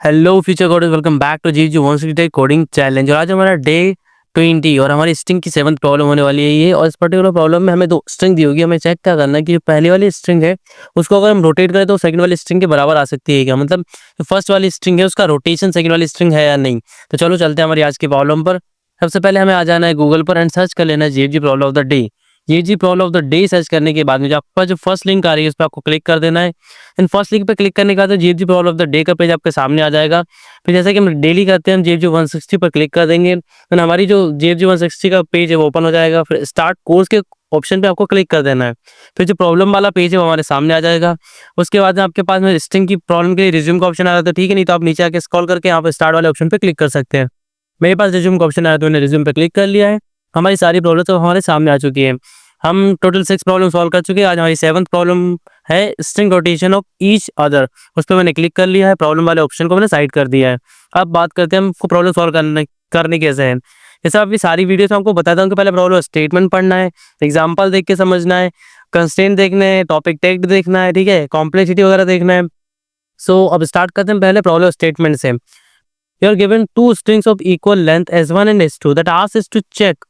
Hello future coders, welcome back to जीजू one sixty coding challenge. और आज हमारा डे 20 और हमारी स्ट्रिंग की 7th प्रॉब्लम होने वाली है ये। और इस पर्टिकुलर प्रॉब्लम में हमें दो स्ट्रिंग दी होगी। हमें चेक क्या करना है कि पहली वाली स्ट्रिंग है उसको अगर हम रोटेट करें तो सेकंड वाली स्ट्रिंग के बराबर आ सकती है क्या, मतलब फर्स्ट वाली स्ट्रिंग है उसका रोटेशन सेकंड वाली स्ट्रिंग है या नहीं। तो चलो चलते हैं हमारी आज की प्रॉब्लम पर। सबसे पहले हमें आ जाना है गूगल पर एंड सर्च कर लेना है जीजी प्रॉब्लम ऑफ द डे। जीजी problem of the day search करने के बाद में जो आपका जो फर्स्ट लिंक आ रही है उस पर आपको क्लिक कर देना है। इन फर्स्ट लिंक पे क्लिक करने के बाद जीजी प्रॉब्लम ऑफ द डे का पेज आपके सामने आ जाएगा। फिर जैसे कि हम डेली करते हैं, हम जेएफजी 160 पर क्लिक कर देंगे तो हमारी जो जेएफजी 160 का पेज है वो ओपन हो जाएगा। फिर स्टार्ट कोर्स के ऑप्शन पे आपको क्लिक कर देना है। फिर जो प्रॉब्लम वाला पेज है वो हमारे सामने आ जाएगा। उसके बाद में आपके पास में स्ट्रिंग की प्रॉब्लम के लिए रिज्यूम का ऑप्शन आ रहा है तो ठीक है, नहीं तो आप नीचे आके स्क्रॉल करके यहाँ पे स्टार्ट वाले ऑप्शन पे क्लिक कर सकते हैं। मेरे पास रिज्यूम का ऑप्शन आया तो मैंने रिज्यूम पे क्लिक कर लिया है। हमारी सारी प्रॉब्लम तो हमारे सामने आ चुकी है। हम टोटल 6 प्रॉब्लम सॉल्व कर चुके हैं। आज हमारी 7th प्रॉब्लम है string rotation of each other. उस पर मैंने क्लिक कर लिया है, प्रॉब्लम वाले ऑप्शन को मैंने साइड कर दिया है। अब बात करते हैं हमको प्रॉब्लम सॉल्व करने कैसे है। जैसे अभी सारी वीडियोस में आपको बताता हूँ कि पहले प्रॉब्लम स्टेटमेंट पढ़ना है, एग्जाम्पल देख के समझना है, कंस्ट्रेंट देखने हैं, टॉपिक टैग देखना है, ठीक है, कॉम्प्लेक्सिटी वगैरह देखना है। सो अब स्टार्ट करते हैं पहले प्रॉब्लम स्टेटमेंट से। You are given two strings of equal length S1 and S2 that asks us to check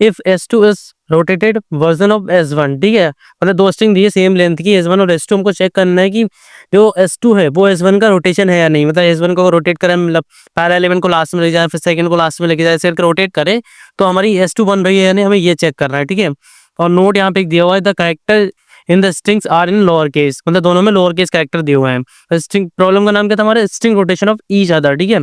if S2 is rotated version of S1। ठीक है, मतलब दो स्ट्रिंग दी है सेम लेंथ की S1 और S2। हमको चेक करना है कि जो S2 है वो S1 का रोटेशन है या नहीं। मतलब S1 को रोटेट करें, मतलब पहला एलिमेंट को लास्ट में ले जाए फिर सेकंड को लास्ट में लेके जाए, ऐसे करके रोटेट करे तो हमारी S2 बन रही है या नहीं, हमें ये चेक करना है। ठीक है, और नोट यहाँ पे दिया हुआ है the character in the strings are in lower case, मतलब दोनों में लोअर केस कैरेक्टर दिए हुए हैं। स्ट्रिंग प्रॉब्लम का नाम क्या था हमारे, string rotation of each other. ठीक है,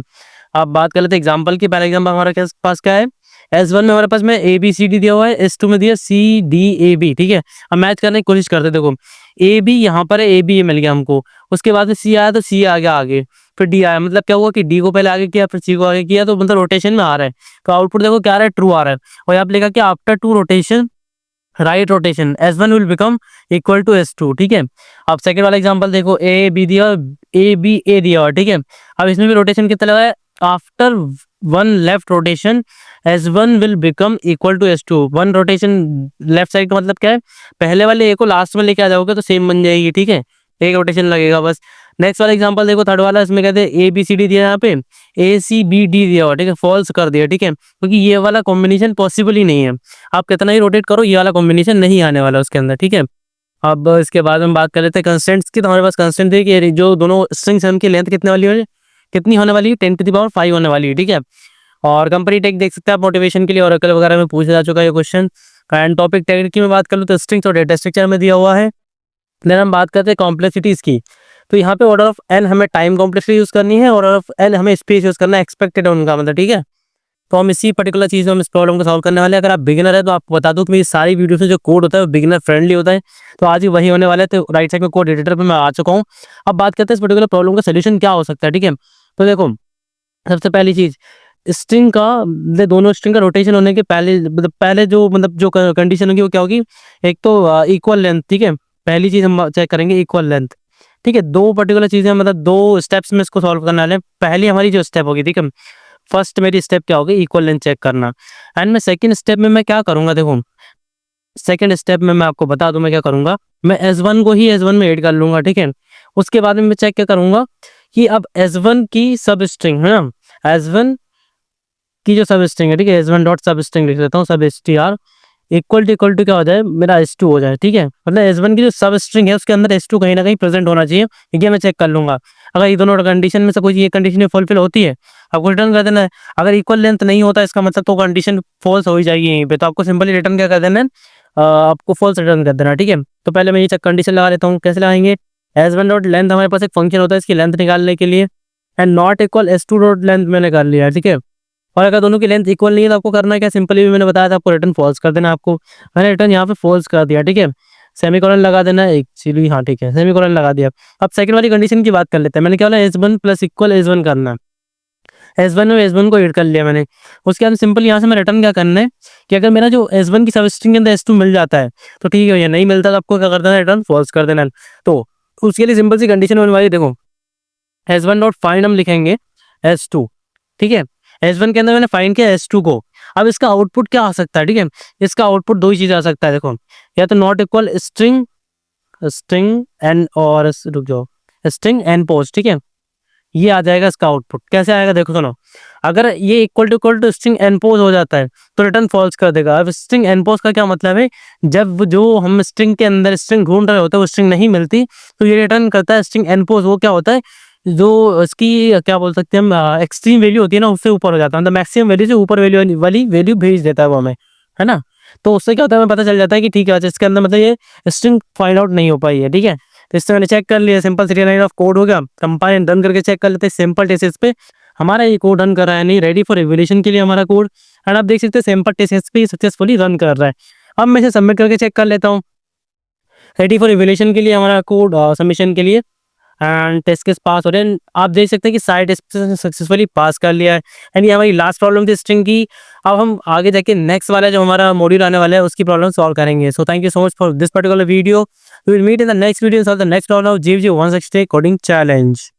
अब बात कर लेते हैं एग्जाम्पल की। पहला एग्जाम्पल हमारे पास क्या है, S1 में हमारे पास में ABCD दिया हुआ है, S2 में दिया CDAB। ठीक है, अब मैच करने की कोशिश करते हैं। देखो AB यहाँ पर है, AB मिल गया हमको। उसके बाद में C आया तो C आ गया आगे, फिर D आया। मतलब क्या हुआ कि D को पहले आगे किया फिर C को आगे किया, तो मतलब रोटेशन में आ रहा है। तो आउटपुट देखो क्या आ रहा है, ट्रू आ रहा है। और यहाँ पे लिखा कि after two rotation right rotation S1 will become equal to S2। ठीक है, अब सेकंड वाला एग्जांपल देखो, AB दिया, ABA दिया हुआ। ठीक है, अब इसमें भी रोटेशन कितना लगा है, after one left rotation S1 will become equal to S2। One rotation left side का मतलब क्या है, पहले वाले ए को लास्ट में लेके आ जाओगे तो सेम बन जाएगी। ठीक है, एक रोटेशन लगेगा बस। नेक्स्ट वाला एग्जांपल देखो, थर्ड वाला, इसमें कहते हैं ABCD दिया, यहाँ पे ACBD दिया हुआ। ठीक है, फॉल्स कर दिया। ठीक है, क्योंकि ये वाला कॉम्बिनेशन पॉसिबल ही नहीं है। आप कितना ही रोटेट करो ये वाला कॉम्बिनेशन नहीं आने वाला उसके अंदर। ठीक है, अब इसके बाद हम बात कर लेते हैं कंस्टेंट्स की। तो हमारे पास कंस्टेंट है कि जो दोनों स्ट्रिंग्स हैं उनकी लेंथ कितने वाली है, कितनी होने वाली है, 10⁵ होने वाली है। ठीक है, और कंपनी टैग देख सकते हैं आप मोटिवेशन के लिए, ओरेकल वगैरह में पूछा जा चुका है ये क्वेश्चन। एंड टॉपिक टैग की मैं बात करूँ तो स्ट्रिंग्स और डेटा स्ट्रक्चर में दिया हुआ है। देन हम बात करते हैं कॉम्प्लेक्सिटीज की। तो यहाँ पे ऑर्डर ऑफ एन हमें टाइम कॉम्प्लेक्सिटी यूज करनी है, ऑर्डर ऑफ एल हमें स्पेस यूज करना है, एक्सपेक्टेड उनका मतलब। ठीक है, तो हम इसी पर्टिकुलर चीज़ में हम इस प्रॉब्लम को सॉल्व करने वाले हैं। अगर आप बिगिनर है तो आपको बता दूं कि मेरी सारी वीडियो में जो कोड होता है वो बिगिनर फ्रेंडली होता है, तो आज ही वही होने वाला है। तो राइट साइड में कोड एडिटर पे मैं आ चुका हूँ। अब बात करते हैं इस पर्टिकुलर प्रॉब्लम का सोल्यूशन क्या हो सकता है। ठीक है, तो देखो सबसे पहली चीज, स्ट्रिंग का दोनों स्ट्रिंग का रोटेशन होने के पहले मतलब पहले जो जो कंडीशन होगी वो क्या होगी, एक तो इक्वल लेंथ। ठीक है, पहली चीज हम चेक करेंगे इक्वल लेंथ। ठीक है, दो पर्टिकुलर चीजें मतलब दो स्टेप्स में इसको सॉल्व करने वाले हैं। पहली हमारी जो स्टेप होगी, ठीक है, फर्स्ट मेरी स्टेप क्या होगी, इक्वल लेंथ चेक करना। एंड मैं सेकंड स्टेप में मैं क्या करूंगा, देखो सेकंड स्टेप में मैं आपको बता दूं मैं क्या करूंगा, मैं S1 को ही S1 में ऐड कर लूंगा। ठीक है, उसके बाद में मैं चेक क्या करूंगा कि अब S1 की सब स्ट्रिंग है ना, S1 की जो सब स्ट्रिंग है, ठीक है, S1 डॉट सब स्ट्रिंग लिख देता हूँ, सब str इक्वल टू क्या हो जाए, मेरा S2 हो जाए। ठीक है, मतलब S1 की जो सब स्ट्रिंग है उसके अंदर S2 कहीं ना कहीं प्रेजेंट होना चाहिए। ये मैं चेक कर लूंगा। अगर ये दोनों कंडीशन में से कोई ये कंडीशन फुलफिल होती है आपको रिटर्न कर देना है। अगर इक्वल लेंथ नहीं होता इसका मतलब तो कंडीशन फॉल्स हो ही जाएगी यहीं पे, तो आपको सिंपली रिटर्न क्या कर देना है, आपको फॉल्स रिटर्न कर देना। ठीक है, तो पहले मैं ये चेक कंडीशन लगा लेता हूँ। कैसे लगाएंगे, S1 डॉट लेंथ हमारे पास एक फंक्शन होता है इसकी लेंथ निकालने के लिए, and not equal S2 dot length मैंने कर लिया। ठीक है, और अगर दोनों की लेंथ इक्वल नहीं है तो आपको करना है क्या, सिंपली भी मैंने बताया था आपको रिटर्न फॉल्स कर देना। आपको मैंने रिटर्न यहाँ पे फॉल्स कर दिया। ठीक है, सेमीकोलन लगा देना है एक्चुअली, हाँ ठीक है, सेमीकोलन लगा दिया। अब सेकंड वाली कंडीशन की बात कर लेते हैं। मैंने क्या बोला, S1 प्लस इक्वल S1 करना है। S1 में S1 को ऐड कर लिया मैंने। उसके बाद सिंपल यहाँ से मैं रिटर्न क्या करना है कि अगर मेरा जो S1 की सब स्ट्रिंग के अंदर S2 मिल जाता है तो ठीक है, या नहीं मिलता तो आपको क्या कर देना है, रिटर्न फॉल्स कर देना है। तो उसके लिए सिंपल सी कंडीशन होने वाली, देखो S1 डॉट फाइंड हम लिखेंगे S2। ठीक है, S1 के अंदर मैंने फाइंड किया S2 को। अब इसका आउटपुट क्या आ सकता है, ठीक है, इसका आउटपुट दो ही चीज आ सकता है। देखो, या तो not equal string string and, और रुक जाओ, स्ट्रिंग एंड पोस्ट। ठीक है, ये आ जाएगा इसका आउटपुट। कैसे आएगा देखो सुनो, अगर ये इक्वल टू स्ट्रिंग एनपोज हो जाता है तो रिटर्न फॉल्स कर देगा। अब स्ट्रिंग एनपोज का क्या मतलब है, जब जो हम स्ट्रिंग के अंदर स्ट्रिंग ढूंढ रहे होते हैं वो स्ट्रिंग नहीं मिलती तो ये रिटर्न करता है स्ट्रिंग एनपोज। वो क्या होता है, जो इसकी क्या बोल सकते हैं हम, एक्सट्रीम वैल्यू होती है ना, उससे ऊपर हो जाता है, मतलब मैक्सिमम वैल्यू से ऊपर वैल्यू वाली वैल्यू भेज देता है वो हमें, है ना। तो उससे क्या होता है, हमें पता चल जाता है कि ठीक है अच्छा इसके अंदर मतलब ये स्ट्रिंग फाइंड आउट नहीं हो पाई है, ठीक है। तो इससे मैंने चेक कर लिया, simple serial line of code हो गया। कंपाइल रन करके चेक कर लेते हैं सिंपल टेस्ट पे हमारा ये कोड रन कर रहा है नहीं, रेडी फॉर रिवोल्यूशन के लिए हमारा कोड। एंड आप देख सकते हैं सिंपल टेस्ट पे सक्सेसफुली रन कर रहा है। अब मैं इसे सबमिट करके चेक कर लेता हूँ, रेडी फॉर रिवोल्यूशन के लिए हमारा कोड सबमिशन के लिए, एंड टेस्ट केस पास हो रहे हैं। आप देख सकते हैं कि सारे टेस्ट सक्सेसफुली पास कर लिया है। एंड ये हमारी लास्ट प्रॉब्लम थी स्ट्रिंग की। अब हम आगे जाके नेक्स्ट वाला जो हमारा मॉड्यूल आने वाला है उसकी प्रॉब्लम सॉल्व करेंगे। So thank you so much for this particular video. We will meet in the next video, the next problem of जीव 160 कोडिंग चैलेंज।